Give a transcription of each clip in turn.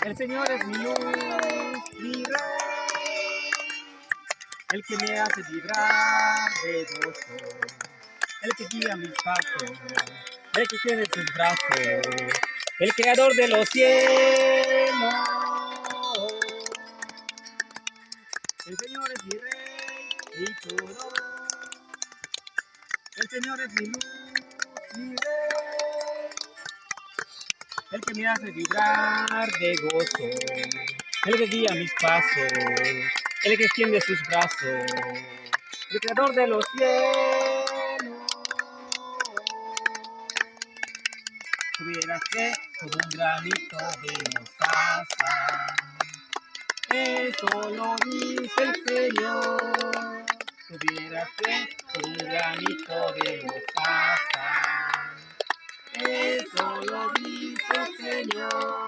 El Señor es mi luz, mi rey, el que me hace vibrar de gozo, el que guía mis pasos, el que tiene sus brazos, el creador de los cielos. El Señor es mi rey y todo. El Señor es mi luz, mi rey, el que me hace vibrar de gozo, el que guía mis pasos, el que extiende sus brazos, el creador de los cielos. Tuviera fe como un granito de mostaza, eso lo dice el Señor. Tuviera fe como un granito de mostaza, eso lo dice el Señor.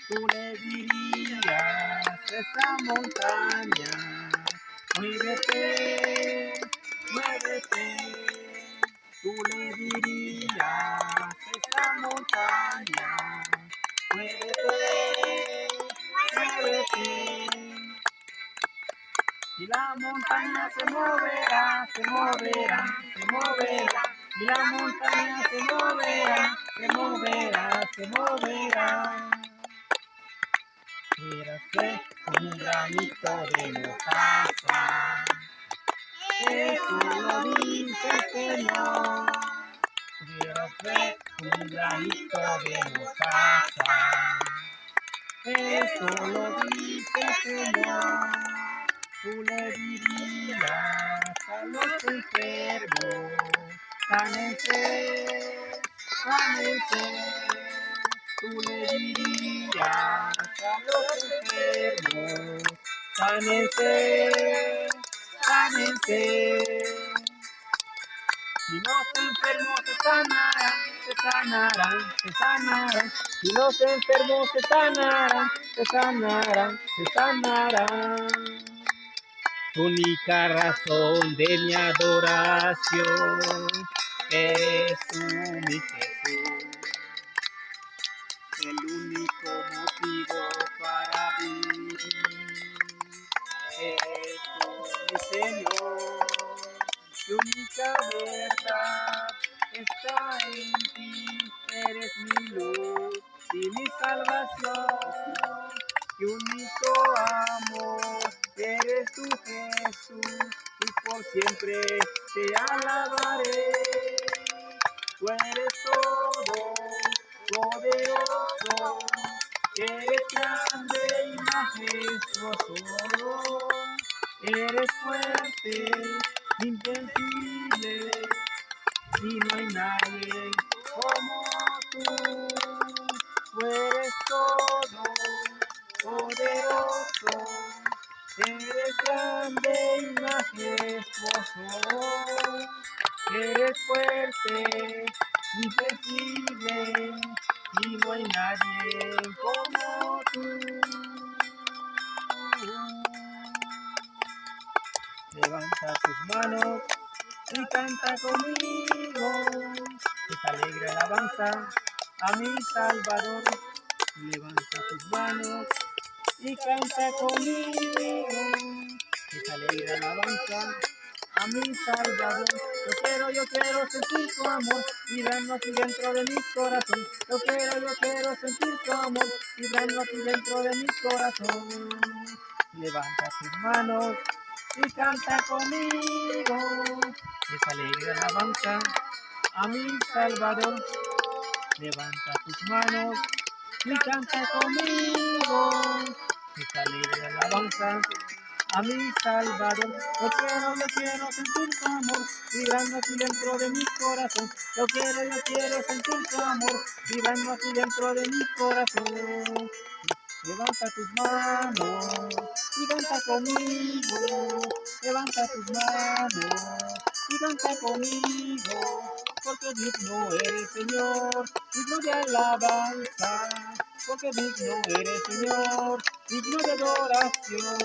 Tú le dirías a esa montaña, muévete, muévete. Tú le dirías a esa montaña, muévete, muévete. Y la montaña se moverá, se moverá, se moverá. Y la montaña se moverá, se moverá, se moverá. Mírate como un granito de mostaza, eso lo dice el Señor. Mírate como un granito de mostaza, eso lo dice el Señor. Tú le dirías a los enfermos, sánense, sánense. Tú le dirías a los enfermos, sánense, sánense. Y los enfermos se sanarán, se sanarán, se sanarán. Y los enfermos se sanarán, se sanarán, se sanarán. Única razón de mi adoración eres tú, mi Jesús. El único motivo para vivir es tú, mi Señor. Tu única verdad está en ti, eres mi luz y mi salvación. Tu único amor eres tú, Jesús, y por siempre te alabaré. Tú eres todo poderoso, eres grande y majestuoso, eres fuerte, invencible, y no hay nadie como tú. Tú eres todo poderoso, eres grande y majestuoso, eres fuerte, invencible, y no hay nadie como tú. Levanta tus manos y canta conmigo, esta alegre alabanza a mi Salvador. Levanta tus manos y canta conmigo, esta alegre alabanza a mi Salvador. Yo quiero sentir tu amor vibrando aquí dentro de mi corazón. Yo quiero sentir tu amor vibrando aquí dentro de mi corazón. Levanta tus manos y canta conmigo, esa alegre alabanza a mi Salvador. Levanta tus manos y canta conmigo, esa alegre alabanza a mi Salvador. Yo quiero sentir tu amor vibrando aquí dentro de mi corazón. Yo quiero sentir tu amor vibrando aquí dentro de mi corazón. Levanta tus manos y canta conmigo. Levanta tus manos y canta conmigo. Porque digno eres, Señor, digno de alabanza. Porque digno eres, Señor, digno de adoración.